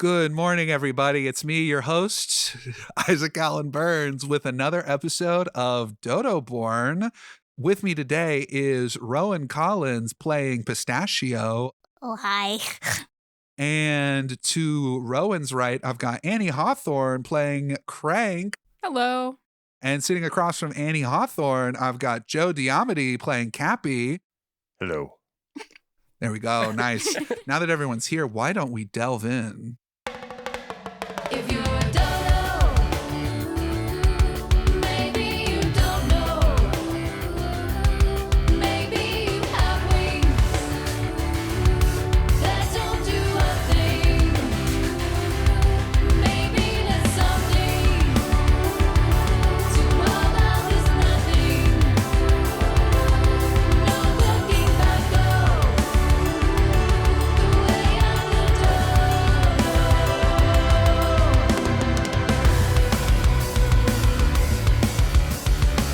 Good morning, everybody. It's me, your host, Isaac Allen Burns, with another episode of DodoBorne. With me today is Rowan Collins playing Pistachio. Oh, hi. And to Rowan's right, I've got Annie Hawthorne playing Crank. Hello. And sitting across from Annie Hawthorne, I've got Joe Diamity playing Kapi. Hello. There we go. Nice. Now that everyone's here, why don't we delve in? If you're a dodo, maybe you don't know. Maybe you have wings that don't do a thing. Maybe there's something to all that is nothing. No looking back, go the way of the dodo.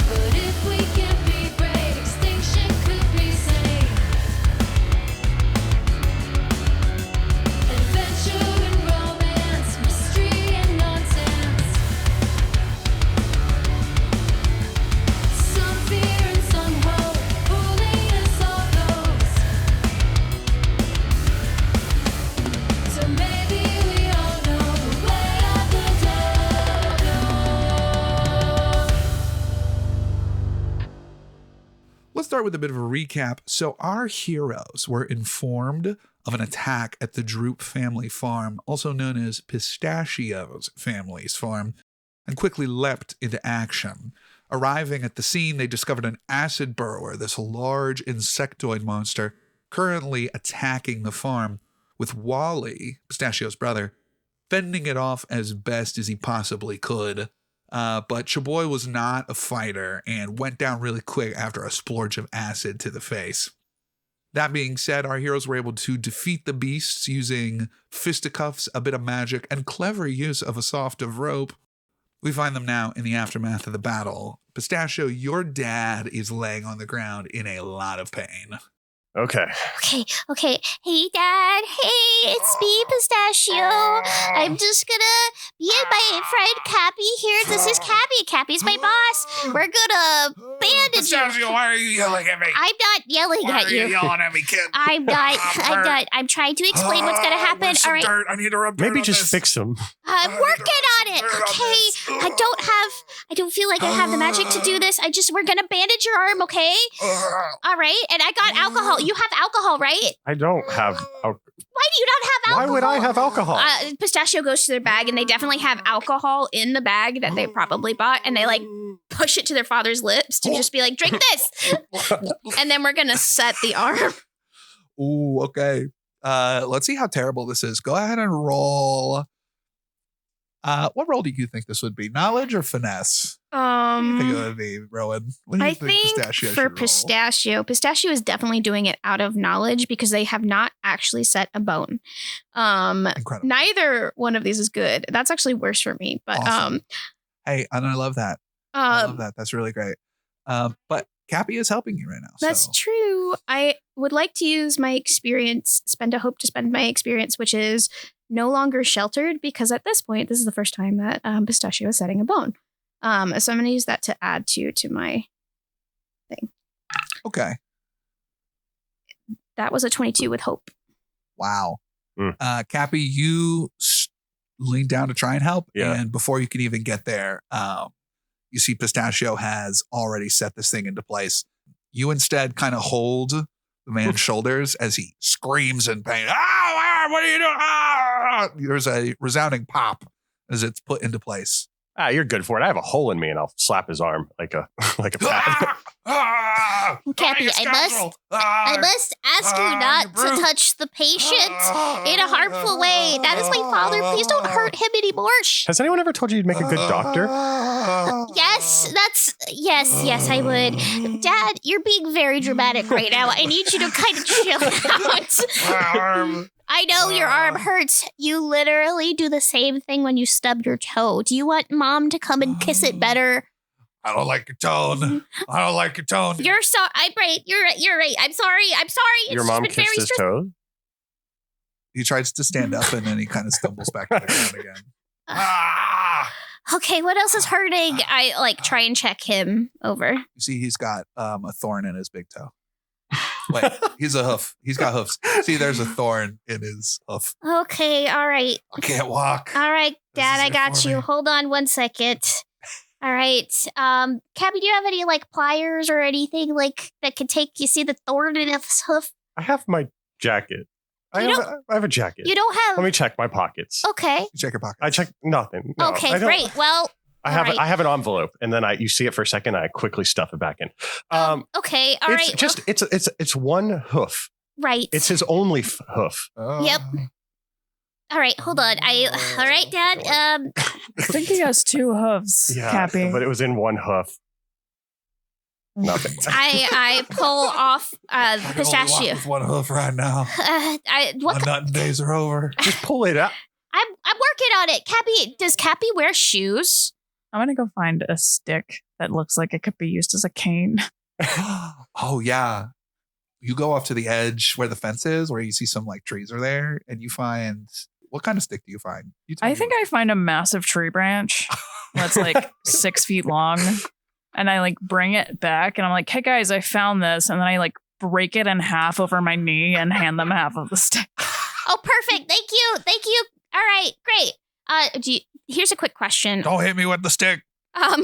But if we can be great, extinction could be sane. Adventure and romance, mystery and nonsense. Some fear and some hope, fooling us all goes. So maybe we all know the way of the dodo. Let's start with a bit of a recap. So our heroes were informed of an attack at the Droop family farm, also known as Pistachio's family's farm, and quickly leapt into action. Arriving at the scene, they discovered an acid burrower, this large insectoid monster, currently attacking the farm, with Wally, Pistachio's brother, fending it off as best as he possibly could. But Chaboy was not a fighter and went down really quick after a splurge of acid to the face. That being said, our heroes were able to defeat the beasts using fisticuffs, a bit of magic, and clever use of a soft of rope. We find them now in the aftermath of the battle. Pistachio, your dad is laying on the ground in a lot of pain. Okay. Okay. Hey, Dad. Hey, it's me, Pistachio. I'm just gonna be with my friend Kapi here. This is Kapi. Kapi's my boss. We're gonna bandage you. Pistachio, why are you yelling at me? I'm not yelling at you. yelling at me, kid? I'm not. I'm trying to explain what's gonna happen. All right. Dirt. I need to rub dirt Maybe on just this. fix them. I'm working on it. Okay. I don't feel like I have the magic to do this. We're gonna bandage your arm, okay? All right. And I got alcohol. You have alcohol, right? I don't have. Why do you not have Why alcohol? would I have alcohol? Pistachio goes to their bag and they definitely have alcohol in the bag that they probably bought, and they like push it to their father's lips to just be like, drink this. And then we're gonna set the arm. Ooh, okay. Let's see how terrible this is. Go ahead and roll. What role do you think this would be? Knowledge or finesse? I think it would be, Rowan. What do you I think Pistachio for should roll? Pistachio is definitely doing it out of knowledge because they have not actually set a bone. Incredible. Neither one of these is good. That's actually worse for me. But Awesome. Hey, and I love that. I love that. That's really great. But Kapi is helping you right now. That's so. true. I would like to use my experience, spend my experience, which is no longer sheltered, because at this point, this is the first time that Pistachio is setting a bone. So I'm going to use that to add to my thing. Okay. That was a 22 with hope. Wow. Kapi, you lean down to try and help. Yeah. And before you can even get there, you see Pistachio has already set this thing into place. You instead kind of hold the man's shoulders as he screams in pain. Ah, what are you doing? Ah! There's a resounding pop as it's put into place. You're good for it. I have a hole in me, and I'll slap his arm like a pat. Kapi, I must ask you not to touch the patient in a harmful way. That is my father. Please don't hurt him anymore. Has anyone ever told you you'd make a good doctor? Yes, I would. Dad, you're being very dramatic right now. I need you to kind of chill out. I know your arm hurts. You literally do the same thing when you stub your toe. Do you want Mom to come and kiss it better? I don't like your tone. I don't like your tone. You're I'm right. You're right. I'm sorry. Your mom kissed his toes? He tries to stand up and then he kind of stumbles back to the ground again. Okay, what else is hurting? I try and check him over. You see, he's got a thorn in his big toe. Wait, he's a hoof. He's got hoofs. See, there's a thorn in his hoof. Okay, all right. I can't walk. All right, This Dad, is I it got for you. me. Hold on 1 second. All right. Kapi, do you have any pliers or anything that could take, you see the thorn in his hoof? I have my jacket. I have a jacket. You don't have. Let me check my pockets. Okay. You check your pocket. I checked nothing. No, I Okay, don't- great. Well, I have Alright. I have an envelope, and then you see it for a second. I quickly stuff it back in. okay. All It's right. just it's one hoof. right. It's his only hoof. Yep. All right. Hold on. All right, Dad. I think he has 2 hooves, Yeah, Kapi. but it was in one hoof. Nothing. I pull off I can only walk Pistachio. with one hoof right now. My My nutting days are over. Just pull it out. I'm working on it. Kapi, does Kapi wear shoes? I'm going to go find a stick that looks like it could be used as a cane. Oh yeah. You go off to the edge where the fence is, where you see some trees are there, and you find what kind of stick do you find? You tell I me think what- I find a massive tree branch that's 6 feet long. And I bring it back and I'm like, hey guys, I found this. And then I break it in half over my knee and hand them half of the stick. Oh, perfect. Thank you. Thank you. All right. Great. Here's a quick question. Don't hit me with the stick.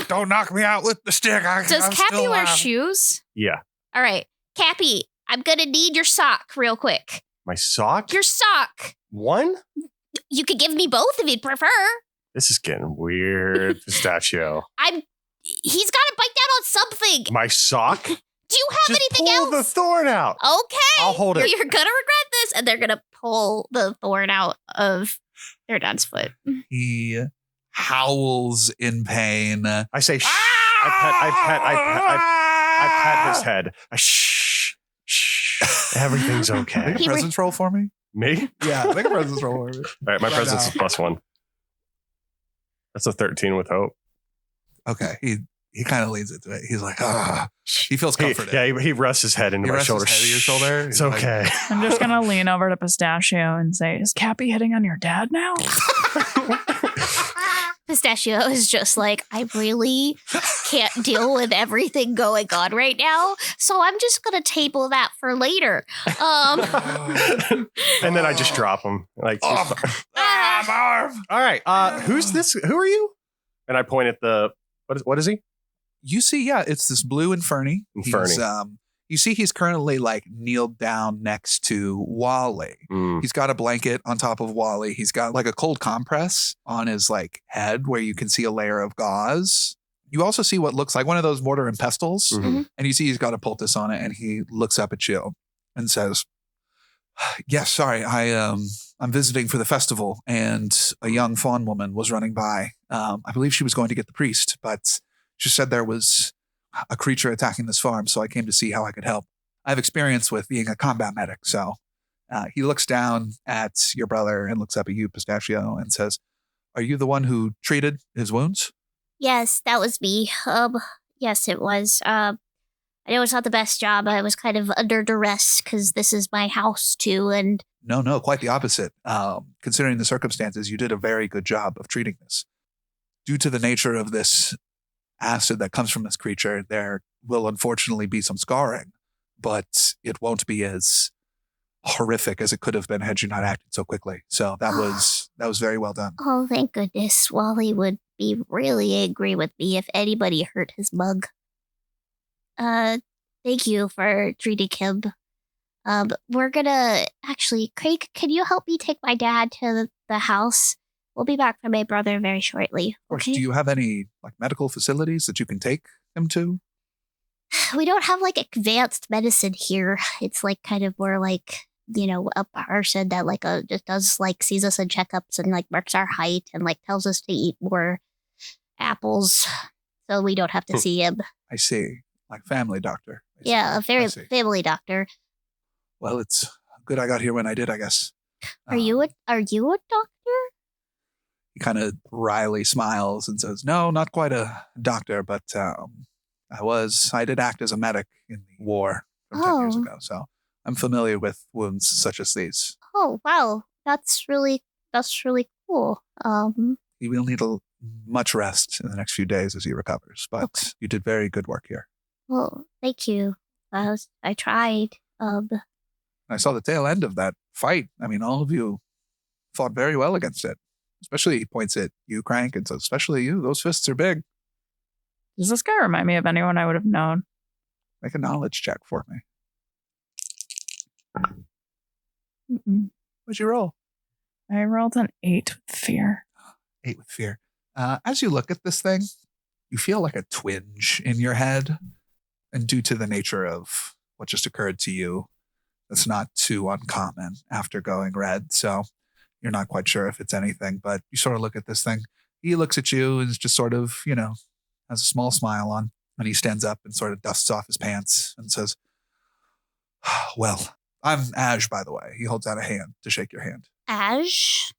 Don't knock me out with the stick. Does I'm Kapi still wear alive. shoes? Yeah. All right. Kapi, I'm going to need your sock real quick. My sock? Your sock. One? You could give me both if you'd prefer. This is getting weird, Pistachio. He's got to bite down on something. My sock? Do you have Just anything pull else? the thorn out. Okay. I'll hold it. You're going to regret this. And they're going to pull the thorn out of their dad's foot. He howls in pain. I say shh. I pat his head. Shh. Shh. Everything's okay. Make a He re- presence roll for me. Me? Yeah, make a presence roll for me. All right, my Right presence now. is +1. That's a 13 with hope. Okay, he kind of leans into it. He's like, ah, he feels comforted. He rests his head into He my rests shoulder. his head on your shoulder. It's He's like- okay. I'm just going to lean over to Pistachio and say, is Kapi hitting on your dad now? Pistachio is just like, I really can't deal with everything going on right now. So I'm just going to table that for later. And then I just drop him. Oh, ah, my arm. All right. Who's this? Who are you? And I point at the what is he? You see, yeah, it's this blue Inferni. Inferni. You see he's currently kneeled down next to Wally. He's got a blanket on top of Wally. He's got a cold compress on his head where you can see a layer of gauze. You also see what looks like one of those mortar and pestles. Mhm. And you see he's got a poultice on it, and he looks up at you and says, yes, sorry, I'm visiting for the festival, and a young fawn woman was running by. I believe she was going to get the priest, but she said there was a creature attacking this farm, so I came to see how I could help. I have experience with being a combat medic, so he looks down at your brother and looks up at you, Pistachio, and says, are you the one who treated his wounds? Yes, that was me. Yes, it was. I know it's not the best job. I was kind of under duress because this is my house too. And No, quite the opposite. Considering the circumstances, you did a very good job of treating this. Due to the nature of this acid that comes from this creature, there will unfortunately be some scarring, but it won't be as horrific as it could have been had you not acted so quickly. So that was very well done. oh, thank goodness, Wally would be really angry with me if anybody hurt his mug. Thank you for treating him. We're gonna actually, Craig, can you help me take my dad to the house? We'll be back for my brother very shortly. Of course, Okay? do you have any medical facilities that you can take him to? We don't have advanced medicine here. It's kind of more a person that just does sees us in checkups and marks our height and tells us to eat more apples so we don't have to see him. I see. Family doctor. Yeah, a very I see. family doctor. Well, it's good I got here when I did, I guess. Are you a doctor? He kind of wryly smiles and says, no, not quite a doctor, but I did act as a medic in the war from 10 years Oh. ago. So I'm familiar with wounds such as these. Oh, wow. That's really cool. He will need much rest in the next few days as he recovers, but Okay. you did very good work here. Well, thank you. I tried. I saw the tail end of that fight. I mean, all of you fought very well against it. Especially, he points at you, Crank, and says, especially you. Those fists are big. Does this guy remind me of anyone I would have known? Make a knowledge check for me. Mm-mm. What'd you roll? I rolled an 8 with fear. 8 with fear. As you look at this thing, you feel like a twinge in your head. And due to the nature of what just occurred to you, it's not too uncommon after going red. So you're not quite sure if it's anything, but you sort of look at this thing. He looks at you and is just sort of, has a small smile on. And he stands up and sort of dusts off his pants and says, well, I'm Ash, by the way. He holds out a hand to shake your hand. Ash?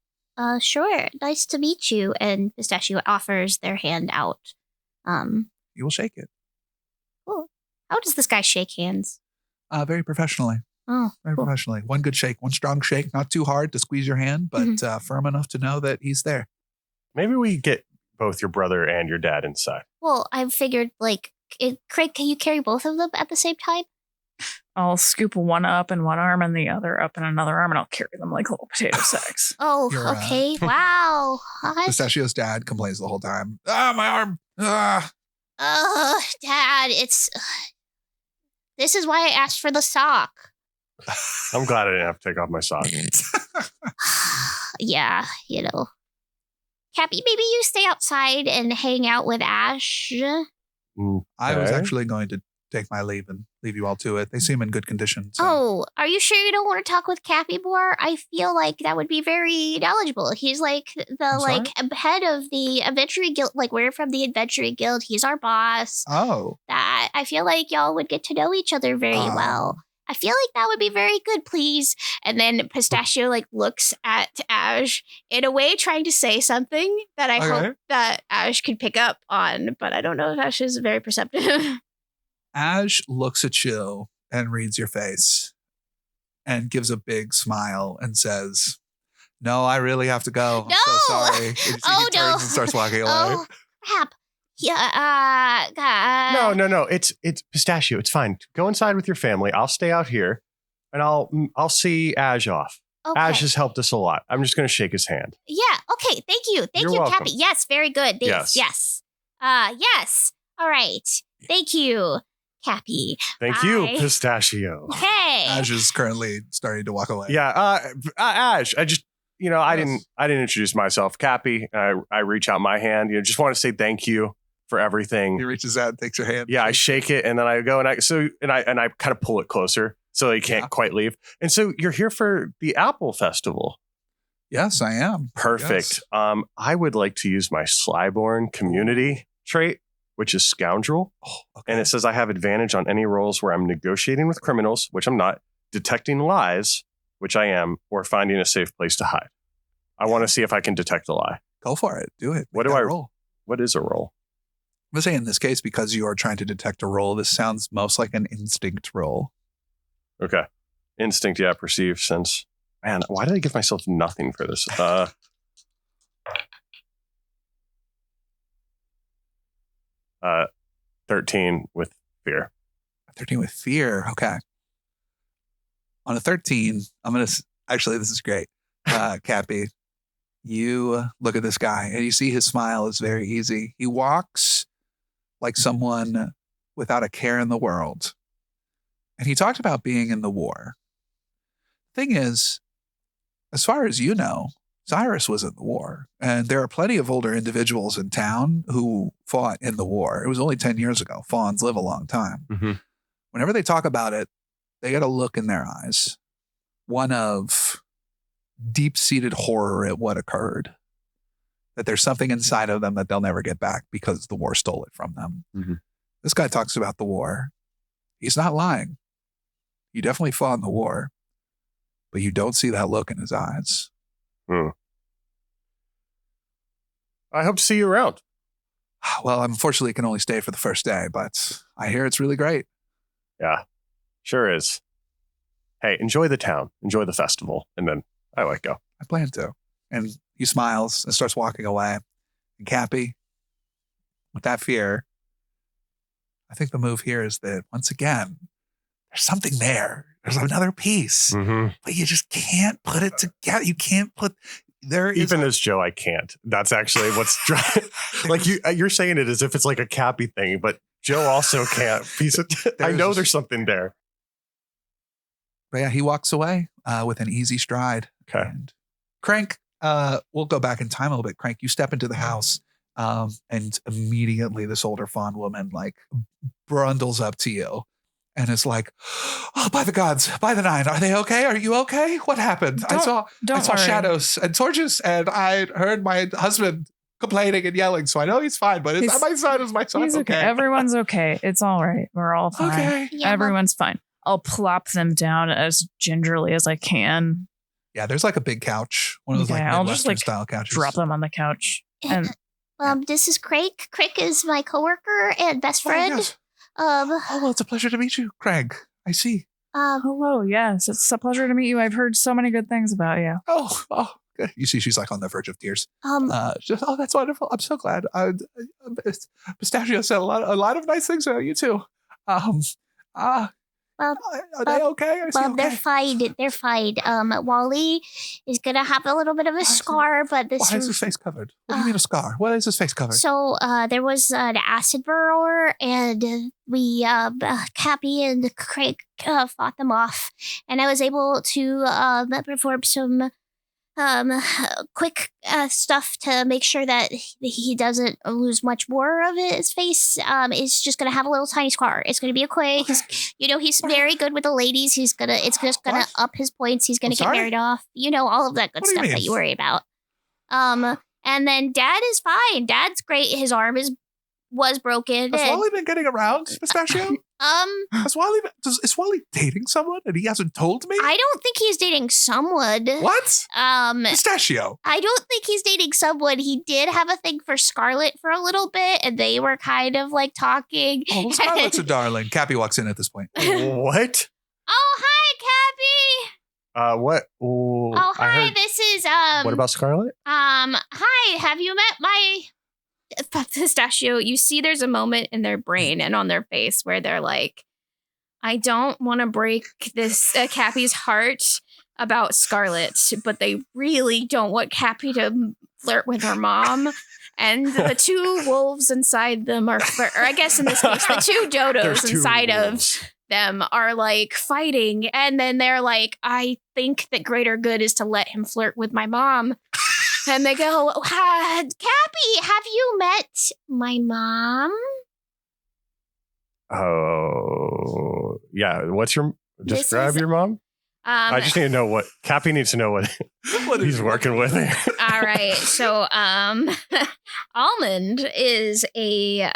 Sure. Nice to meet you. And Pistachio offers their hand out. You will shake it. Cool. How does this guy shake hands? Very professionally. Oh, Very cool. professionally. One good shake, one strong shake, not too hard to squeeze your hand, but firm enough to know that he's there. Maybe we get both your brother and your dad inside. Well, I figured, Craig, can you carry both of them at the same time? I'll scoop one up in one arm and the other up in another arm, and I'll carry them like little potato sacks. Oh, You're, okay. Wow. Pistachio's dad complains the whole time. My arm. Dad, this is why I asked for the sock. I'm glad I didn't have to take off my sock. Yeah, Kapi, maybe you stay outside and hang out with Ash. I was Okay. actually going to take my leave and leave you all to it. They seem in good condition. So. Oh, are you sure you don't want to talk with Kapi more? I feel like that would be very knowledgeable. He's like sorry? head of the adventuring guild. Like, we're from the adventuring guild. He's our boss. Oh, That I feel like y'all would get to know each other very well. I feel like that would be very good, please. And then Pistachio looks at Ash in a way trying to say something that I Okay. hope that Ash could pick up on, but I don't know if Ash is very perceptive. Ash looks at you and reads your face and gives a big smile and says, no, I really have to go. I'm so No! sorry. And you see Oh, he turns no. and starts walking away. Oh, crap. Yeah, No. It's Pistachio. It's fine. Go inside with your family. I'll stay out here, and I'll see Ash off. Okay. Ash has helped us a lot. I'm just going to shake his hand. Yeah, okay. Thank you. Thank You're you, welcome. Kapi. Yes, very good. Thanks. Yes. Yes. All right. Thank you, Kapi. Thank you, Bye. Pistachio. Okay. Ash is currently starting to walk away. Yeah, Ash. I just, I Yes. didn't introduce myself. Kapi. I reach out my hand. Just want to say thank you for everything. He reaches out and takes your hand. Yeah, I shake it and then I go and I kind of pull it closer so he can't Yeah. quite leave. And so you're here for the Apple Festival. Yes, I am. Perfect. Yes. I would like to use my Slyborn community trait, which is scoundrel. Oh, okay. And it says I have advantage on any rolls where I'm negotiating with criminals, which I'm not, detecting lies, which I am, or finding a safe place to hide. I want to see if I can detect a lie. Go for it. Do it. What Make do that I- roll? What is a roll? I'm going to say in this case, because you are trying to detect a roll, this sounds most like an instinct roll. Okay. Instinct, yeah, perceive, sense. Man, why did I give myself nothing for this? 13 with fear. 13 with fear. Okay. On a 13, I'm going to, actually, this is great. Kapi, you look at this guy and you see his smile is very easy. He walks like someone without a care in the world. And he talked about being in the war. Thing is, as far as you know, Cyrus was in the war. And there are plenty of older individuals in town who fought in the war. It was only 10 years ago. Fawns live a long time. Mm-hmm. Whenever they talk about it, they get a look in their eyes. One of deep-seated horror at what occurred. That there's something inside of them that they'll never get back because the war stole it from them. Mhm. This guy talks about the war. He's not lying. You definitely fought in the war, but you don't see that look in his eyes. I hope to see you around. Well, unfortunately, I can only stay for the first day, but I hear it's really great. Yeah, sure is. Hey, enjoy the town, enjoy the festival, and then I let go. I plan to. And he smiles and starts walking away. And Kapi, with that fear, I think the move here is that once again, there's something there. There's another piece, but you just can't put it together. You can't put there. Even as Joe, I can't. That's actually what's like you're saying it as if it's like a Kapi thing, but Joe also can't piece it. I know there's something there. But yeah, he walks away with an easy stride. Okay. And Crank, we'll go back in time a little bit. Crank, you step into the house, and immediately this older fawn woman like brundles up to you and is like, "Oh, by the gods, by the nine, are they okay? Are you okay? What happened? I saw worry. shadows and torches, and I heard my husband complaining and yelling. So I know he's fine, but it's not my son. Is my son He's okay. okay? Everyone's okay. It's all right. We're all fine. Okay. Yeah, Everyone's fine. I'll plop them down as gingerly as I can. Yeah, there's like a big couch, one of those Okay, like I'll Midwestern just, like, style couches. Drop them on the couch. And This is Craig. Craig is my coworker and best Oh, friend. yes. Oh, well, it's a pleasure to meet you, Craig. I see. hello, yes, it's a pleasure to meet you. I've heard so many good things about you. Oh, good. You see, she's like on the verge of tears. Um, That's wonderful. I'm so glad. Pistachio said a lot of nice things about you too. Well, are they okay? Is he well, they're okay? fine. They're fine. Wally is gonna have a little bit of a scar, but this Why is his face covered? What do you mean a scar? Why is his face covered? So there was an acid burrower, and we Kapi and Craig fought them off, and I was able to perform some quick stuff to make sure that he doesn't lose much more of his face. It's just gonna have a little tiny scar. It's gonna be a quick. He's very good with the ladies. It's just gonna What? up his points. He's gonna I'm get sorry? married off. All of that good What do you stuff that mean? you worry about. And then Dad is fine. Dad's great. His arm was broken. Has and, Wally been getting around, Pistachio? Is Wally dating someone and he hasn't told me? I don't think he's dating someone. What? Pistachio. I don't think he's dating someone. He did have a thing for Scarlett for a little bit, and they were kind of like talking. Oh, Scarlett's a darling. Kapi walks in at this point. What? Oh, hi, Kapi. What? Oh, I hi. heard- This is What about Scarlett? Hi. Have you met my? Pistachio, you see there's a moment in their brain and on their face where they're like, I don't want to break this Kapi's heart about Scarlett, but they really don't want Kapi to flirt with her mom. And the two wolves inside them or I guess in this case, the two There's dodos two inside wolves. of them are like fighting. And then they're like, I think that greater good is to let him flirt with my mom. And they go, Kapi, have you met my mom? Oh, yeah. What's your This describe is- your mom? I just need to know what Kapi needs to know what he's working with. all right. So, Almond is a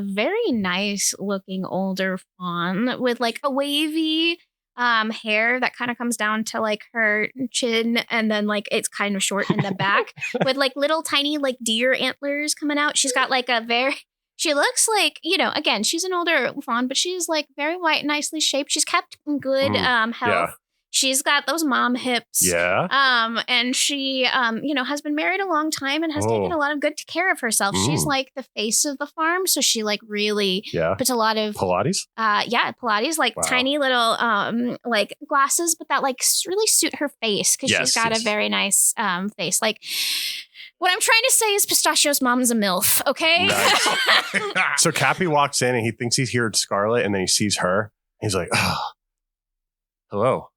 very nice looking older fawn with like a wavy hair that kind of comes down to like her chin, and then like it's kind of short in the back with like little tiny like deer antlers coming out. She's got like she looks like, again, she's an older fawn, but she's like very white, nicely shaped. She's kept in good health. Yeah. She's got those mom hips. Yeah. And she, has been married a long time and has taken a lot of good care of herself. She's like the face of the farm, so she like really puts a lot of Pilates? Pilates, like Wow. tiny little like glasses, but that like really suit her face because she's got a very nice face. Like what I'm trying to say is Pistachio's mom's a MILF, okay? Nice. So Kapi walks in and he thinks he's here at Scarlett, and then he sees her. He's like, oh, hello.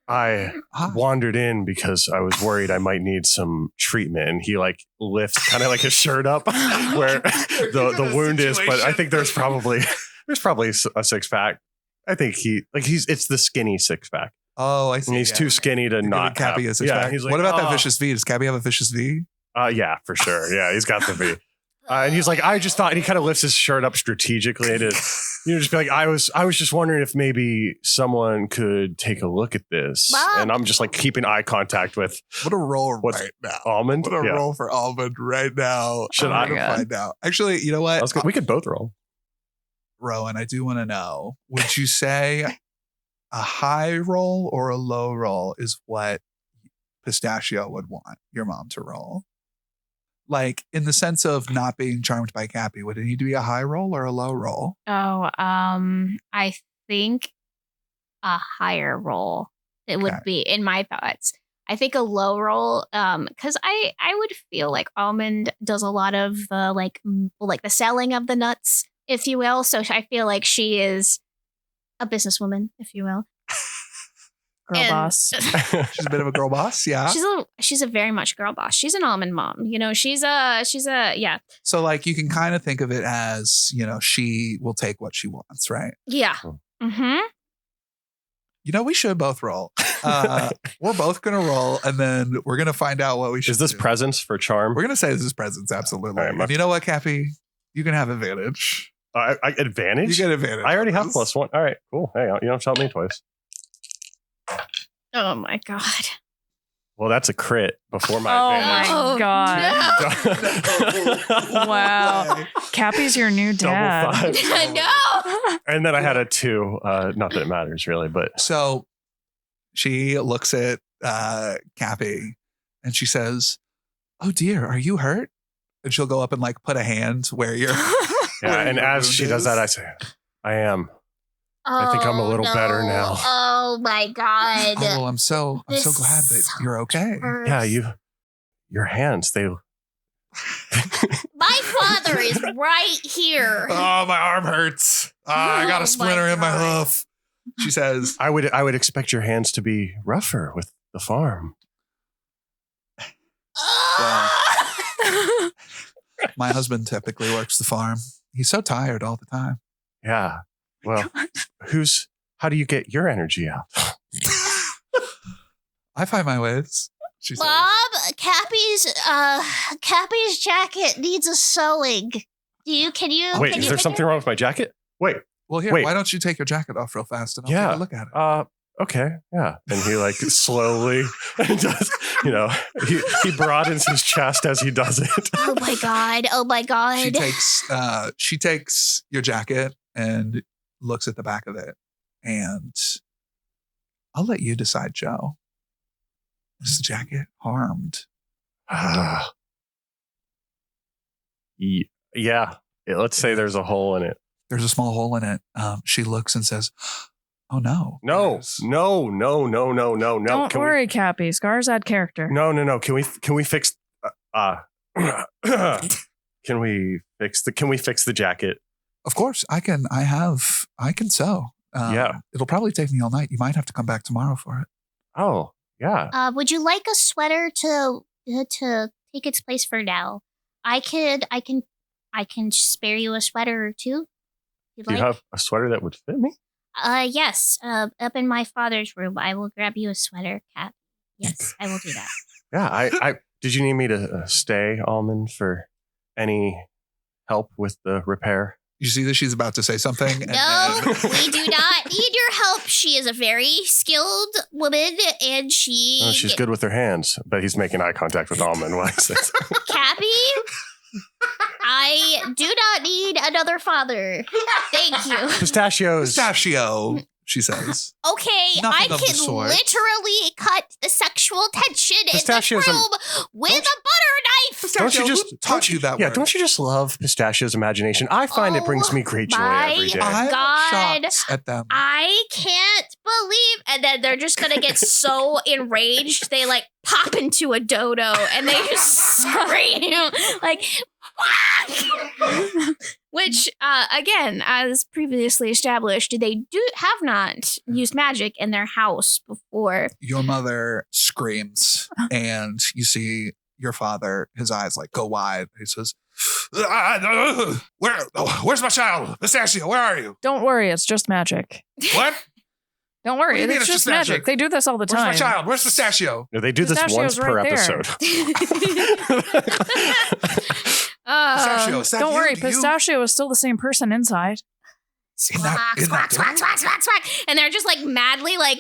I wandered in because I was worried I might need some treatment. And he like lifts kind of like his shirt up where the wound is. But I think there's probably a six pack. I think it's the skinny six pack. Oh, I see. And he's too skinny to not Kapi have. a six pack. He's like, What about that "Oh." vicious V? Does Kapi have a vicious V? Yeah, for sure. Yeah, he's got the V. And he's like, I just thought, and he kind of lifts his shirt up strategically to, just be like, I was just wondering if maybe someone could take a look at this. Well- And I'm just like keeping eye contact with What a roll What's- right now. Almond. What a Yeah. roll for Almond right now. Should I'm I? gonna find out. Actually, you know what? Let's go. We could both roll. Rowan, I do want to know, would you say a high roll or a low roll is what Pistachio would want your mom to roll? Like, in the sense of not being charmed by Kapi, would it need to be a high roll or a low roll? Oh, I think a higher roll it would Okay. be in my thoughts. I think a low roll, because I would feel like Almond does a lot of the like the selling of the nuts, if you will. So I feel like she is a businesswoman, if you will. Girl And- boss. She's a bit of a girl boss, yeah. She's a very much girl boss. She's an almond mom. You know, she's a yeah. So, like, you can kind of think of it as, you know, she will take what she wants, right? Yeah. Mm-hmm. You know, we should both roll. We're both going to roll, and then we're going to find out what we should Is this do. presence for charm? We're going to say this is presence, absolutely. All right, And you know what, Kapi? You can have advantage. Advantage? You get advantage. I already on have this. +1. All right, cool. Hey, you don't help me twice. Oh my god. Well, that's a crit before my Oh advantage. my god. Wow. Kapi's your new Double dad. 5. No. And then I had a 2. Not that it matters really, but So she looks at Kapi and she says, "Oh dear, are you hurt?" And she'll go up and like put a hand where you're. yeah. And as she does that, I say, "I am." I think I'm a little better now. Oh my god. Oh, well, I'm so glad that This you're okay. Yeah, your hands, they. My father is right here. Oh, my arm hurts. I got Oh, a splinter my in my God. hoof. She says, I would expect your hands to be rougher with the farm. "My husband typically works the farm. He's so tired all the time." Yeah. Well, how do you get your energy out? "I find my ways," she says. Bob, Cappy's jacket needs a sewing. Can you Wait, can is you there something wrong with my jacket? Wait. Well, here, Wait. why don't you take your jacket off real fast and I'll Yeah. take a look at it. Okay. Yeah. And he like slowly does, he broadens his chest as he does it. Oh my god. Oh my god. She takes your jacket and looks at the back of it. And I'll let you decide, Joe. Is the jacket harmed? Yeah. Let's say there's a hole in it. There's a small hole in it. She looks and says, "Oh no. No. There's- No. Don't worry, Kapi. Scars add character. No. Can we fix can we fix the jacket? Of course, I can sew. Yeah. It'll probably take me all night. You might have to come back tomorrow for it." Oh, yeah. Would you like a sweater to take its place for now? I can spare you a sweater or two. If Do you'd you like. have a sweater that would fit me? Yes. Up in my father's room, I will grab you a sweater, Cap. Yes, I will do that. Yeah. I did you need me to stay, Almond, for any help with the repair? You see that she's about to say something. And No, then- we do not need your help. She is a very skilled woman, and Oh, she's good with her hands, but he's making eye contact with Almond while he says, Cappy, I do not need another father. Thank you. Pistachios. Pistachio, she says. Okay, Nothing I of the can sort. literally cut the sexual tension in the Pistachios are- room with a butter knife. Don't you Pistachio, just who taught you that Yeah, word? don't you just love Pistachio's imagination? I find it brings me great joy my every day. I'm God. shocked at them. I can't believe. And then they're just going to get so enraged. They like pop into a dodo and they just scream like, "Whack!" Which, again, as previously established, they have not used magic in their house before. Your mother screams, and you see your father, his eyes like go wide. He says, "Where's my child? Pistachio, where are you? Don't worry, it's just magic. What? Don't worry, What do you mean it's it's just just magic? magic. They do this all the Where's time. my child? Where's Pistachio?" No, they do this Pistachio's once per right there. episode. Pistachio, is that Don't you? worry, Do you- Pistachio is still the same person inside. In that- Squawk, in that squawk, door? squawk, squawk, squawk, squawk. And they're just like madly like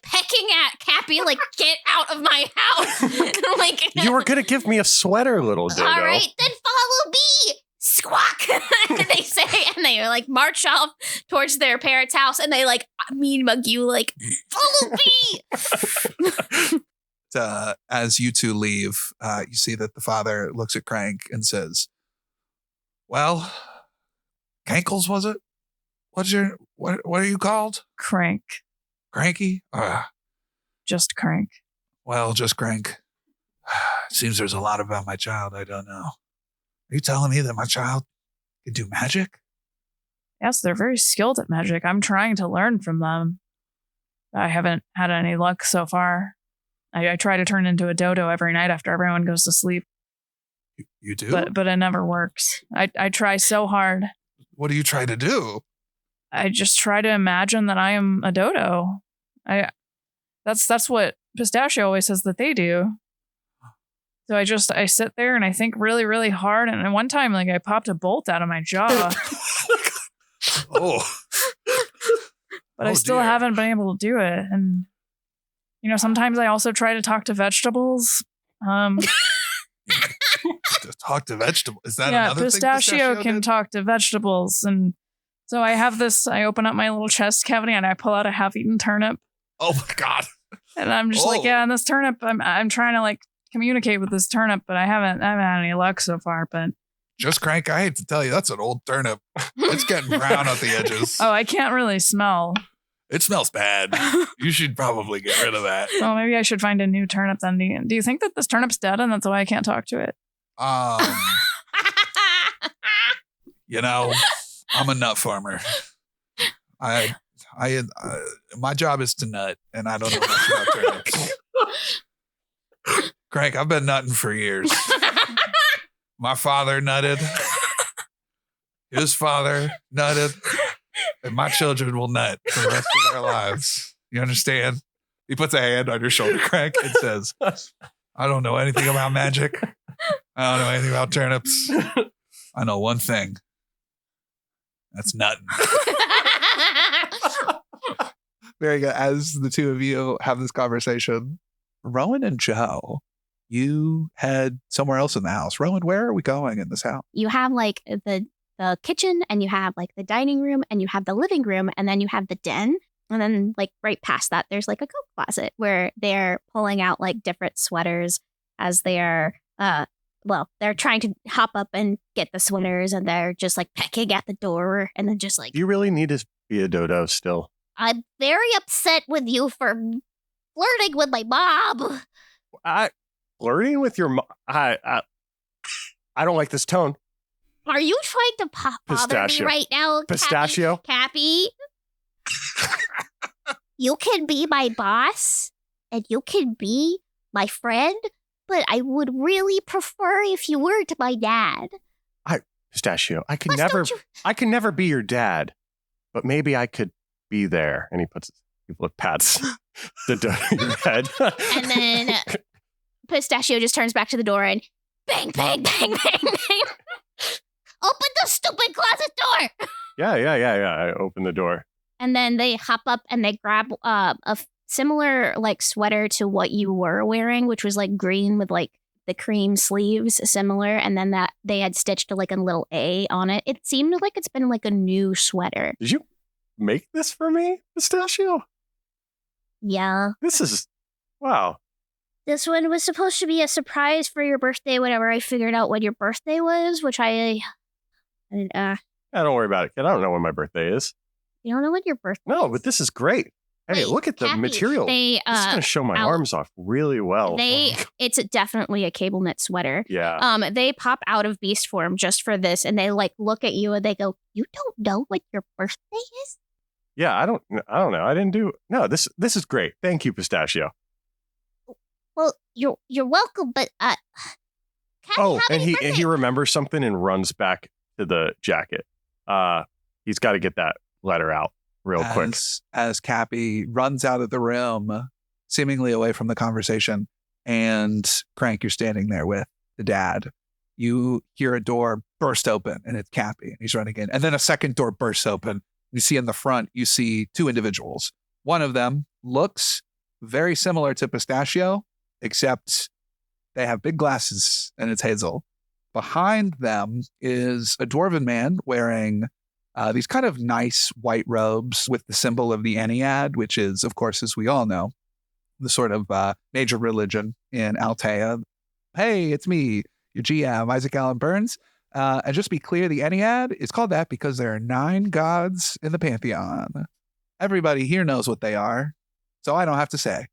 pecking at Cappy, like, get out of my house. Like, You were gonna give me a sweater, little Dodo. all right, then follow me. Squawk. They say, and they like march off towards their parents' house, and they like mean mug you, like, follow me. as you two leave, you see that the father looks at Crank and says, "Well, Cankles, was it? What are you called? Crank. Cranky? Just crank. Well, just Crank. Seems there's a lot about my child I don't know. Are you telling me that my child can do magic?" Yes, they're very skilled at magic. I'm trying to learn from them. I haven't had any luck so far. I try to turn into a dodo every night after everyone goes to sleep, You do? but it never works. I try so hard. What do you try to do? I just try to imagine that I am a dodo. That's what Pistachio always says that they do. So I sit there and I think really, really hard. And one time, like, I popped a bolt out of my jaw, Oh. but Oh, I still dear. haven't been able to do it. And, sometimes I also try to talk to vegetables. To talk to vegetables. Is that Yeah, another Pistachio thing can did? talk to vegetables. And so I have this, I open up my little chest cavity and I pull out a half-eaten turnip. Oh my God. And I'm just like, Oh. yeah, and this turnip, I'm trying to like communicate with this turnip, but I haven't had any luck so far. But Just Crank, I hate to tell you, that's an old turnip. It's getting brown at the edges. oh, I can't really smell. It smells bad. You should probably get rid of that. Well, maybe I should find a new turnip then. Do you think that this turnip's dead and that's why I can't talk to it? I'm a nut farmer. My job is to nut, and I don't know much about turnips. Crank, I've been nutting for years. My father nutted. His father nutted. And my children will nut for the rest of their lives. You understand? He puts a hand on your shoulder, Crank, and says, "I don't know anything about magic. I don't know anything about turnips. I know one thing. That's nutting." Very good. As the two of you have this conversation, Rowan and Joe, you head somewhere else in the house. Rowan, where are we going in this house? You have like the kitchen, and you have like the dining room, and you have the living room, and then you have the den. And then like right past that, there's like a coat closet where they're pulling out like different sweaters as they're they're trying to hop up and get the sweaters, and they're just like pecking at the door, and then just like, Do you really need to be a dodo still? "I'm very upset with you for flirting with my mom." Flirting with your mom? I don't like this tone. Are you trying to bother me Pistachio. right now, Pistachio? Kapi? You can be my boss, and you can be my friend, but I would really prefer if you weren't my dad. Pistachio, I can Plus, never don't you- I can never be your dad, but maybe I could be there. And he pats the dodo in your head. And then Pistachio just turns back to the door and bang, bang, bang, bang, bang. Open the stupid closet door. Yeah. I open the door. And then they hop up and they grab similar like sweater to what you were wearing, which was like green with like the cream sleeves, similar. And then that they had stitched like a little A on it. It seemed like it's been like a new sweater. Did you make this for me, Pistachio? Yeah. This is wow. This one was supposed to be a surprise for your birthday whenever I figured out when your birthday was, which Don't worry about it, kid. I don't know when my birthday is. you don't know when your birthday No, is. but this is great. Hey, Wait, look at the Kapi, material. They This is gonna show my out- arms off really well. it's definitely a cable knit sweater. Yeah. They pop out of beast form just for this, and they like look at you and they go, "You don't know what your birthday is?" Yeah, I don't know. I didn't do no, this is great. Thank you, Pistachio. Well, you're welcome, but Kapi, Oh, how and many he remembers something and runs back to the jacket. He's got to get that letter out real quick. As Kapi runs out of the room, seemingly away from the conversation, and Crank, you're standing there with the dad. You hear a door burst open, and it's Kapi, and he's running in. And then a second door bursts open. You see in the front, you see two individuals. One of them looks very similar to Pistachio, except they have big glasses, and it's Hazel. Behind them is a dwarven man wearing these kind of nice white robes with the symbol of the Ennead, which is, of course, as we all know, the sort of major religion in Altea. Hey, it's me, your GM, Isaac Allen Burns. And just to be clear, the Ennead is called that because there are 9 gods in the Pantheon. Everybody here knows what they are, so I don't have to say.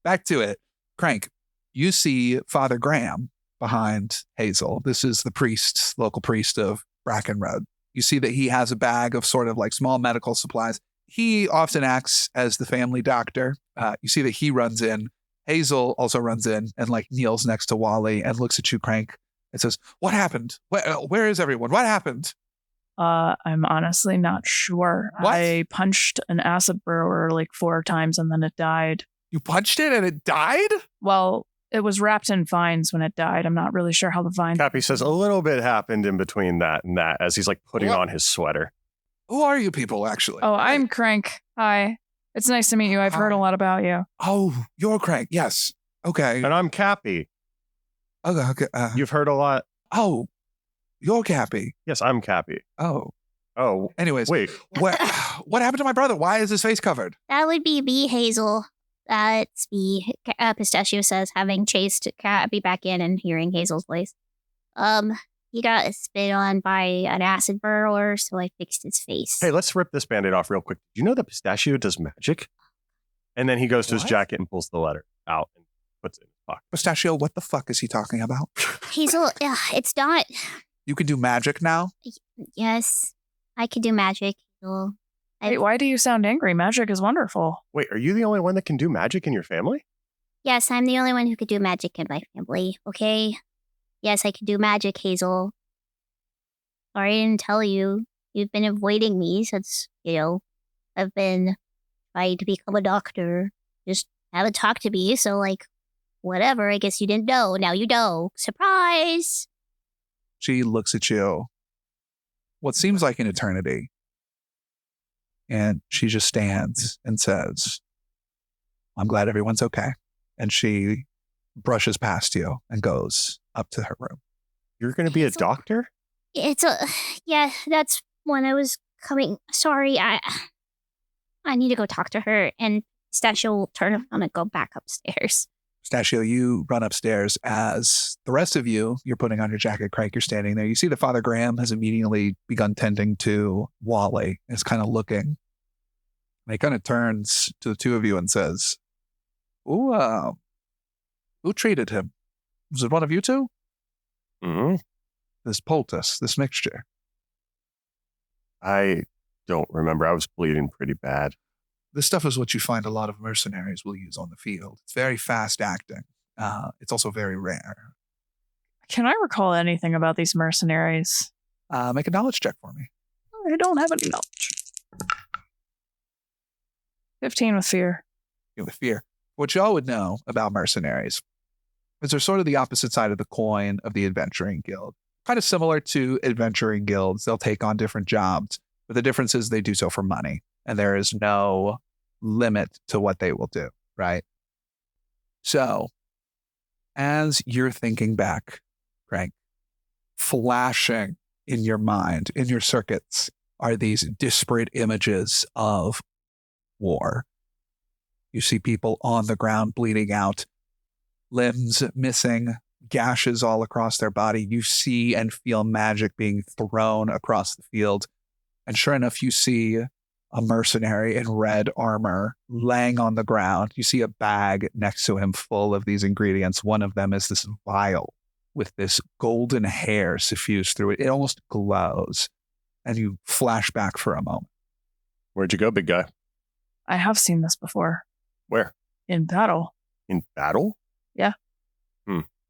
Back to it. Crank, you see Father Graham behind Hazel. This is the priest, local priest of Brackenroad. You see that he has a bag of sort of like small medical supplies. He often acts as the family doctor. You see that he runs in. Hazel also runs in and like kneels next to Wally and looks at you, Crank, and says, "What happened? Where is everyone? What happened?" I'm honestly not sure. What? I punched an acid burrower like 4 times and then it died. You punched it and it died? Well, it was wrapped in vines when it died. I'm not really sure how the vines. Kapi says a little bit happened in between that and that as he's like putting What? on his sweater. Who are you people, actually? Oh, I'm Crank. Hi. It's nice to meet you. I've heard a Hi. lot about you. Oh, you're Crank. Yes. Okay. And I'm Kapi. Okay. You've heard a lot. Oh, you're Kapi. Yes, I'm Kapi. Oh. Oh, Anyways, wait. what happened to my brother? Why is his face covered? That would be me, Hazel. That's me, Pistachio says, having chased Kapi back in and hearing Hazel's voice. He got spit on by an acid burrower, so I fixed his face. Hey, let's rip this Band-Aid off real quick. Do you know that Pistachio does magic? And then he goes to his What? jacket and pulls the letter out and puts it in his pocket. Pistachio, what the fuck is he talking about? Hazel, it's not. You can do magic now? Yes, I can do magic, Hazel. Wait, why do you sound angry? Magic is wonderful. Wait, are you the only one that can do magic in your family? Yes, I'm the only one who could do magic in my family, okay? Yes, I can do magic, Hazel. Sorry I didn't tell you. You've been avoiding me since, I've been trying to become a doctor. Just haven't talked to me, so, whatever. I guess you didn't know. Now you know. Surprise! She looks at you. What seems like an eternity. And she just stands and says, "I'm glad everyone's okay." And she brushes past you and goes up to her room. You're going to be a Hazel? doctor? Yeah, that's when I was coming. Sorry, I need to go talk to her, and Pistachio will turn around and go back upstairs. Pistachio, you run upstairs as the rest of you, you're putting on your jacket, Crank, you're standing there. You see that Father Graham has immediately begun tending to Wally, is kind of looking. And he kind of turns to the two of you and says, who treated him? Was it one of you two? Mm-hmm. This poultice, this mixture. I don't remember. I was bleeding pretty bad. This stuff is what you find a lot of mercenaries will use on the field. It's very fast acting. It's also very rare. Can I recall anything about these mercenaries? Make a knowledge check for me. I don't have any knowledge. 15 with fear. With fear. What y'all would know about mercenaries is they're sort of the opposite side of the coin of the adventuring guild. Kind of similar to adventuring guilds. They'll take on different jobs, but the difference is they do so for money, and there is no limit to what they will do, right? So, as you're thinking back, Crank, flashing in your mind, in your circuits, are these disparate images of war. You see people on the ground bleeding out, limbs missing, gashes all across their body. You see and feel magic being thrown across the field. And sure enough, you see a mercenary in red armor laying on the ground. You see a bag next to him full of these ingredients. One of them is this vial with this golden hair suffused through it. It almost glows. And you flash back for a moment. Where'd you go, big guy? I have seen this before. Where? In battle. In battle?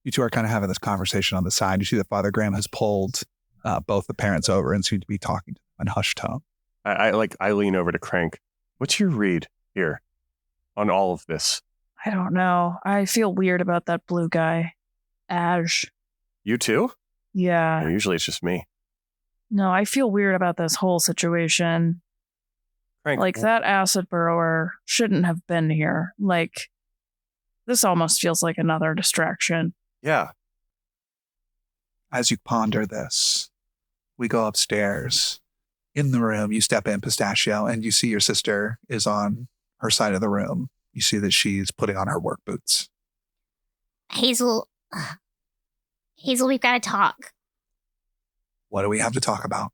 You two are kind of having this conversation on the side. You see that Father Graham has pulled both the parents over and seem to be talking to them in hushed tone. I lean over to Crank. What's your read here on all of this? I don't know. I feel weird about that blue guy. Ash. You too? Yeah. Usually it's just me. No, I feel weird about this whole situation. Crank, Like, that acid burrower shouldn't have been here. Like, this almost feels like another distraction. Yeah. As you ponder this, we go upstairs. In the room, you step in, Pistachio, and you see your sister is on her side of the room. You see that she's putting on her work boots. Hazel, we've got to talk. What do we have to talk about?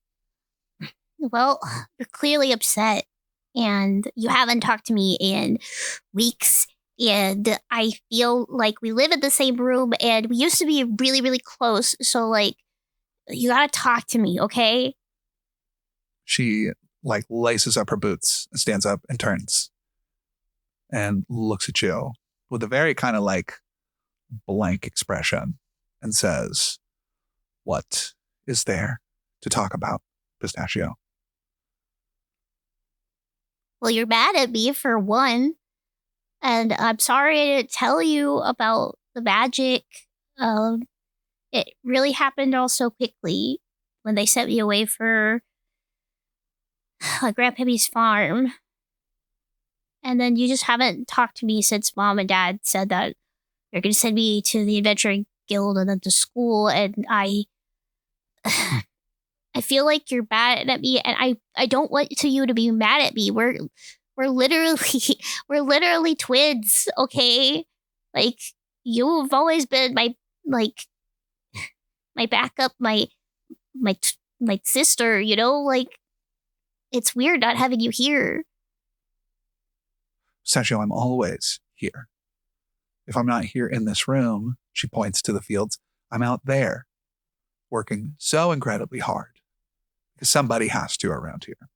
Well, you're clearly upset, and you haven't talked to me in weeks. And I feel like we live in the same room, and we used to be really, really close. So, like, you gotta talk to me, okay? She like laces up her boots and stands up and turns and looks at you with a very kind of like blank expression and says, "What is there to talk about, Pistachio?" Well, you're mad at me for one, and I'm sorry I didn't tell you about the magic. It really happened all so quickly when they sent me away for Grandpappy's farm. And then you just haven't talked to me since Mom and Dad said that they're going to send me to the Adventuring Guild and then to school. And I feel like you're mad at me, and I don't want you to be mad at me. We're literally twins, okay? Like, you've always been my backup, my sister, you know? Like, it's weird not having you here. Pistachio, I'm always here. If I'm not here in this room, she points to the fields, I'm out there working so incredibly hard because somebody has to around here.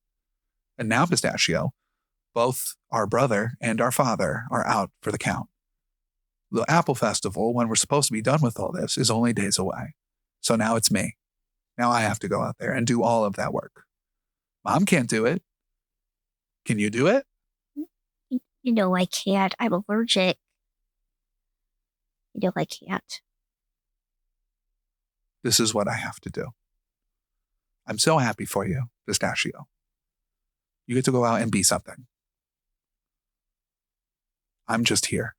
And now, Pistachio, both our brother and our father are out for the count. The Apple Festival, when we're supposed to be done with all this, is only days away. So now it's me. Now I have to go out there and do all of that work. Mom can't do it. Can you do it? You know I can't. I'm allergic. You know I can't. This is what I have to do. I'm so happy for you, Pistachio. You get to go out and be something. I'm just here.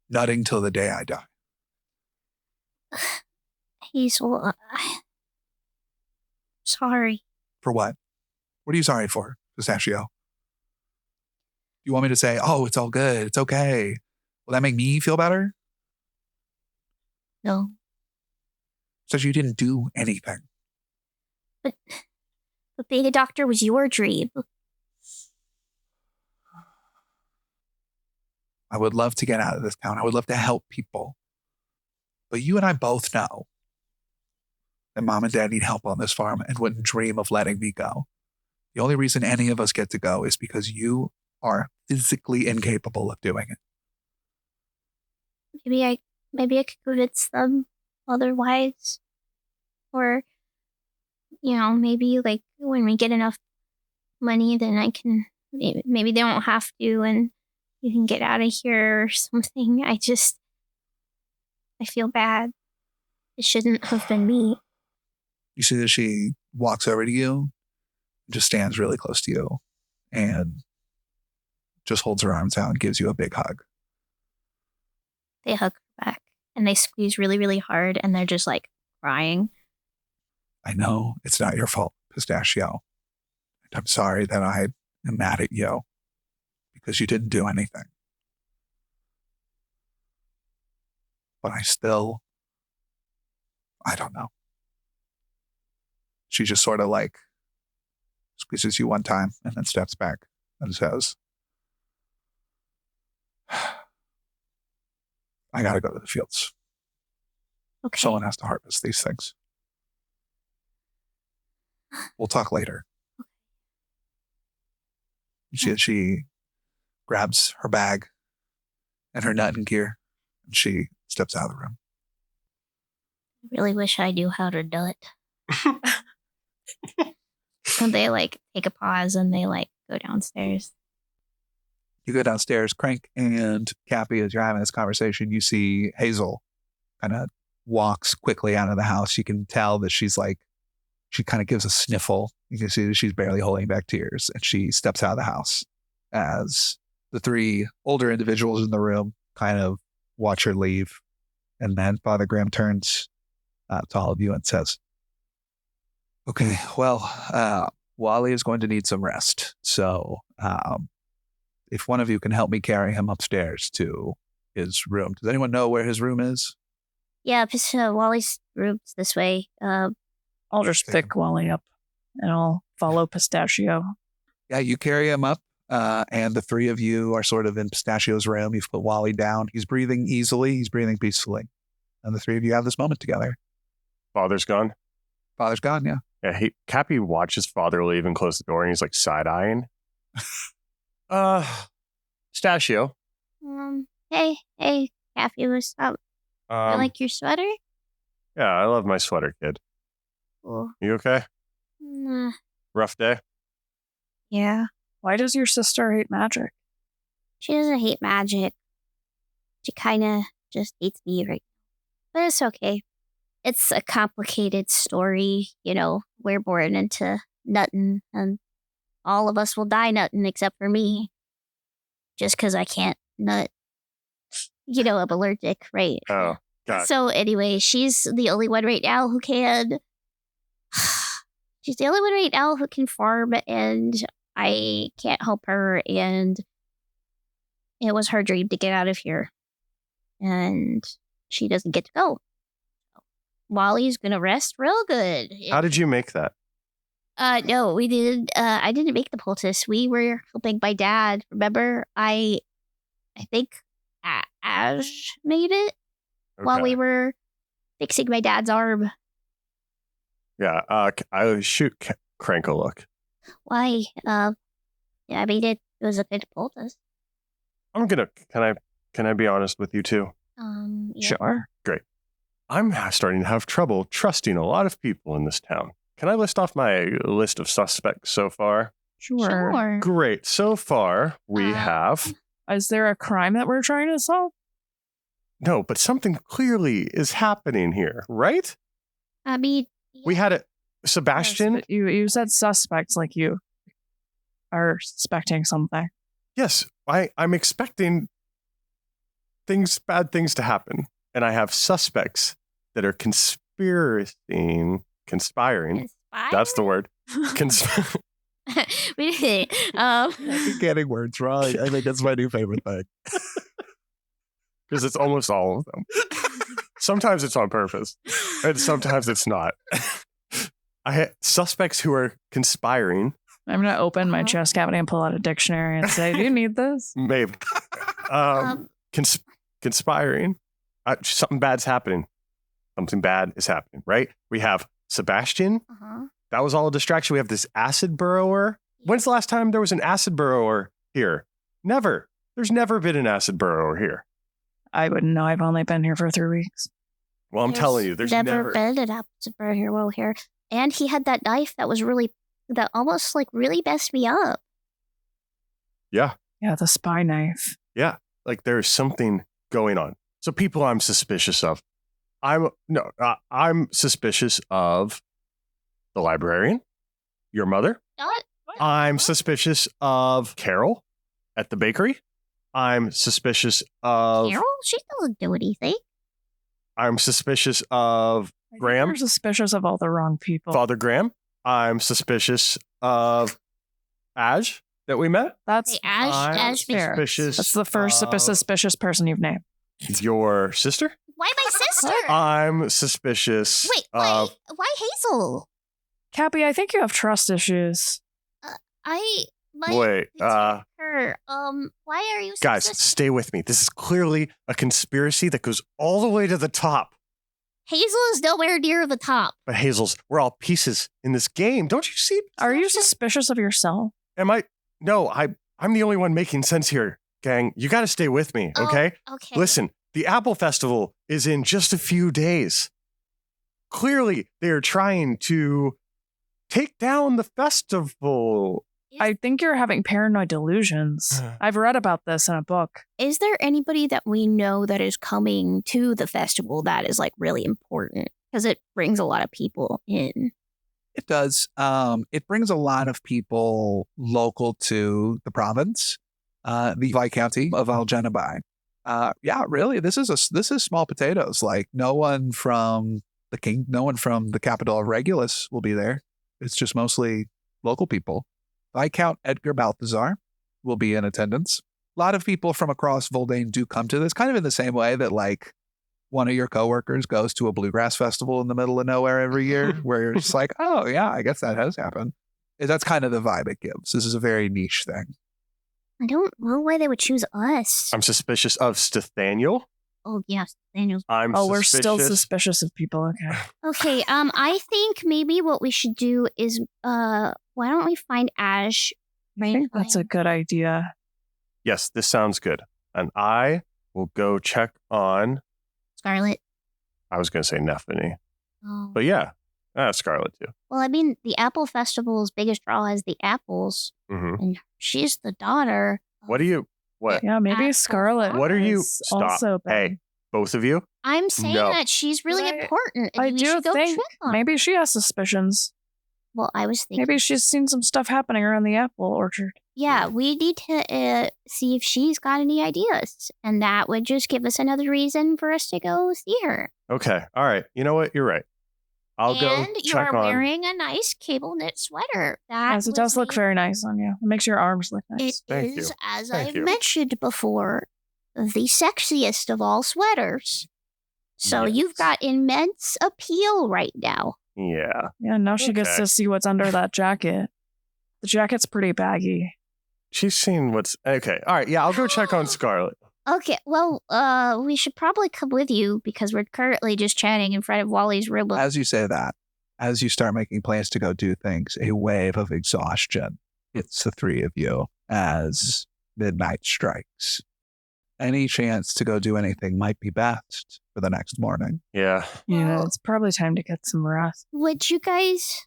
Nutting till the day I die. Hazel, sorry. For what? What are you sorry for, Pistachio? You want me to say, oh, it's all good, it's okay. Will that make me feel better? No. Says you didn't do anything. But being a doctor was your dream. I would love to get out of this town. I would love to help people. But you and I both know that Mom and Dad need help on this farm and wouldn't dream of letting me go. The only reason any of us get to go is because you are physically incapable of doing it. Maybe I could convince them otherwise. Or, you know, maybe like when we get enough money, then I can, maybe they won't have to and you can get out of here or something. I feel bad. It shouldn't have been me. You see that she walks over to you, just stands really close to you, and just holds her arms out and gives you a big hug. They hug her back and they squeeze really, really hard and they're just like crying. I know it's not your fault, Pistachio. And I'm sorry that I am mad at you because you didn't do anything. But I don't know. She just sort of like squeezes you one time and then steps back and says, I got to go to the fields. Okay. Someone has to harvest these things. We'll talk later. You see that she grabs her bag and her nut and gear, and she steps out of the room. I really wish I knew how to nut. And they like take a pause and they like go downstairs. You go downstairs, Crank and Kapi, as you're having this conversation, you see Hazel kind of walks quickly out of the house. You can tell that she kind of gives a sniffle. You can see that she's barely holding back tears, and she steps out of the house as the three older individuals in the room kind of watch her leave. And then Father Graham turns to all of you and says, okay, well, Wally is going to need some rest. So if one of you can help me carry him upstairs to his room. Does anyone know where his room is? Yeah, Wally's room's this way. I'll just pick Wally up and I'll follow Pistachio. Yeah, you carry him up, and the three of you are sort of in Pistachio's room. You've put Wally down. He's breathing easily. He's breathing peacefully. And the three of you have this moment together. Father's gone. Father's gone, yeah. Yeah, Kapi watches father leave and close the door, and he's like side-eyeing. Pistachio. Hey, Kapi, what's up? I like your sweater? Yeah, I love my sweater, kid. Cool. You okay? Nah. Rough day? Yeah. Why does your sister hate magic? She doesn't hate magic. She kind of just hates me right now. But it's okay. It's a complicated story, you know. We're born into nuttin', and all of us will die nuttin' except for me. Just because I can't nut. You know, I'm allergic, right? Oh, God. So anyway, she's the only one right now who can. She's the only one right now who can farm, and I can't help her. And it was her dream to get out of here, and she doesn't get to go. Wally's gonna rest real good. How did you make that? No, we didn't. I didn't make the poultice. We were helping my dad. Remember, I think Ash made it while we were fixing my dad's arm. Yeah, I shoot Crank a look. Why? Yeah, I mean it was a good poultice. Can I be honest with you too? Yeah. Sure. I'm starting to have trouble trusting a lot of people in this town. Can I list off my list of suspects so far? Sure. Great. So far, we have... Is there a crime that we're trying to solve? No, but something clearly is happening here, right? I mean, We had a... Yes, Sebastian? but you said suspects, like you are suspecting something. Yes, I'm expecting bad things to happen. And I have suspects that are conspiring. That's the word. Getting words right. I think that's my new favorite thing. Because it's almost all of them. Sometimes it's on purpose, and sometimes it's not. I had suspects who are conspiring. I'm going to open my chest cavity and pull out a dictionary and say, do you need this? Maybe. Conspiring. Something bad's happening. Something bad is happening, right? We have Sebastian. That was all a distraction. We have this acid burrower. When's the last time there was an acid burrower here? Never. There's never been an acid burrower here. I wouldn't know. I've only been here for 3 weeks. Well, I'm telling you, there's never been an episode hero here. And he had that knife that almost like really messed me up. Yeah. Yeah, the spy knife. Yeah. Like there's something going on. So people I'm suspicious of. I'm suspicious of the librarian, your mother. What? I'm suspicious of Carol at the bakery. I'm suspicious of... Carol? She doesn't do anything. I'm suspicious of Graham. You're suspicious of all the wrong people. Father Graham. I'm suspicious of Aj that we met. That's Hey, Ash, I'm fair. suspicious. That's the first of suspicious person you've named. Your sister. Why my sister? I'm suspicious Wait, of... why Hazel? Kapi, I think you have trust issues. Wait, her. Why are you so guys, stay with me. This is clearly a conspiracy that goes all the way to the top. Hazel is nowhere near the top. But Hazel's, we're all pieces in this game. Don't you see? Are you suspicious of yourself? Am I? No, I'm the only one making sense here, gang. You got to stay with me, okay? Okay. Listen, the Apple Festival is in just a few days. Clearly, they are trying to take down the festival. I think you're having paranoid delusions. I've read about this in a book. Is there anybody that we know that is coming to the festival that is like really important? Because it brings a lot of people in. It does. It brings a lot of people local to the province, the Viscounty of Algenabai. Yeah, really, this is small potatoes. Like no one from the capital of Regulus will be there. It's just mosly local people. Viscount Edgar Balthazar will be in attendance. A lot of people from across Voldane do come to this, kind of in the same way that like one of your coworkers goes to a bluegrass festival in the middle of nowhere every year, where you're just like, oh yeah, I guess that has happened. That's kind of the vibe it gives. This is a very niche thing. I don't know why they would choose us. I'm suspicious of Stethaniel. Oh, yes, Daniel's. We're still suspicious of people. Okay. Okay, I think maybe what we should do is, why don't we find Ash? I think that's a good idea. Yes, this sounds good. And I will go check on, Scarlet. I was going to say Nephany. Oh. But yeah, Scarlet too. Well, I mean, the Apple Festival's biggest draw is the apples, hmm and she's the daughter. What do you, what? Yeah, maybe Apple Scarlet. What are you, is stop. Also Hey, both of you? I'm saying No. that she's really Right. important. And I we do should go think check on her. maybe she has suspicions. Well, I was thinking. Maybe she's seen some stuff happening around the apple orchard. Yeah, we need to see if she's got any ideas, and that would just give us another reason for us to go see her. Okay. All right. You know what? You're right. I'll go And you check are on. wearing a nice cable knit sweater. That As it does look very nice on you. It makes your arms look It nice. Thank is, you. as Thank I've you. mentioned before, the sexiest of all sweaters. So Yes. you've got immense appeal right now. Yeah. Yeah, now she gets Okay. to see what's under that jacket. The jacket's pretty baggy. She's seen what's okay. All right. Yeah, I'll go check on Scarlet. Okay, well, we should probably come with you because we're currently just chatting in front of Wally's room. As you say that, as you start making plans to go do things, a wave of exhaustion hits the three of you as midnight strikes. Any chance to go do anything might be best for the next morning. Yeah. Yeah, Well- it's probably time to get some rest. Would you guys?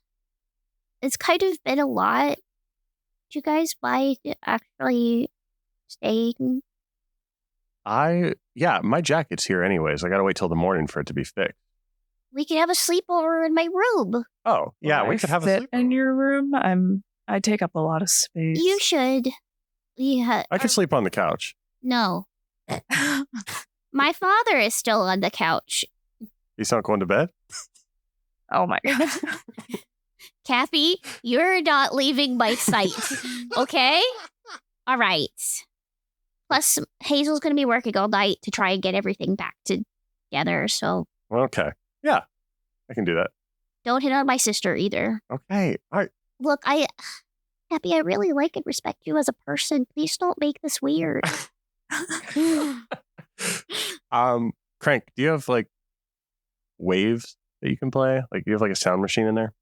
It's kind of been a lot. Would you guys mind actually staying? Yeah, my jacket's here anyways. I gotta wait till the morning for it to be fixed. We could have a sleepover in my room. Oh, yeah, Will we I could have a fit sleep. in your room. I take up a lot of space. You should. Yeah. I could sleep on the couch. No. My father is still on the couch. He's not going to bed? Oh my god. Kapi, you're not leaving my sight. Okay? All right. Plus, Hazel's going to be working all night to try and get everything back together. So Okay. Yeah. I can do that. don't hit on my sister either. Okay. All right. Look, Kapi, I really like and respect you as a person. Please don't make this weird. Crank, do you have like waves that you can play? Like, do you have like a sound machine in there?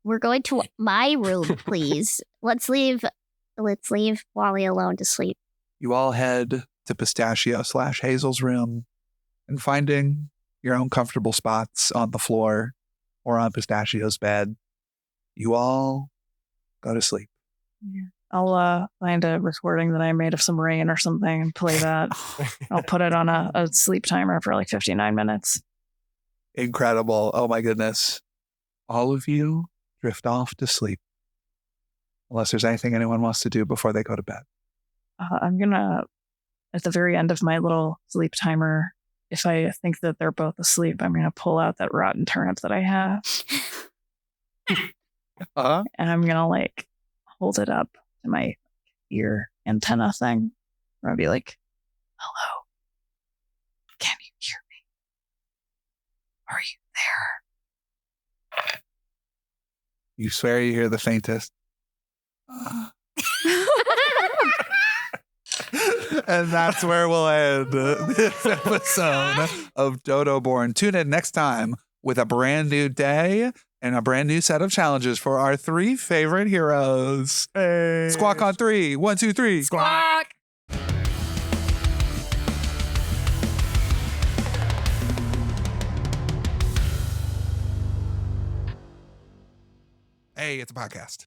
We're going to my room, please. Let's leave Wally alone to sleep. You all head to Pistachio/Hazel's room and finding your own comfortable spots on the floor or on Pistachio's bed, you all go to sleep. I'll find a recording that I made of some rain or something and play that. I'll put it on a sleep timer for like 59 minutes. Incredible. Oh my goodness. All of you drift off to sleep. Unless there's anything anyone wants to do before they go to bed. I'm gonna, at the very end of my little sleep timer, if I think that they're both asleep, I'm gonna pull out that rotten turnip that I have Uh-huh. and I'm gonna like hold it up to my ear antenna thing. I'm gonna be like, "Hello, can you hear me? Are you there?" You swear you hear the faintest. And that's where we'll end this episode of DodoBorne. Tune in next time with a brand new day and a brand new set of challenges for our three favorite heroes. Hey. Squawk on 3. 1, 2, 3. Squawk! Hey, it's a podcast.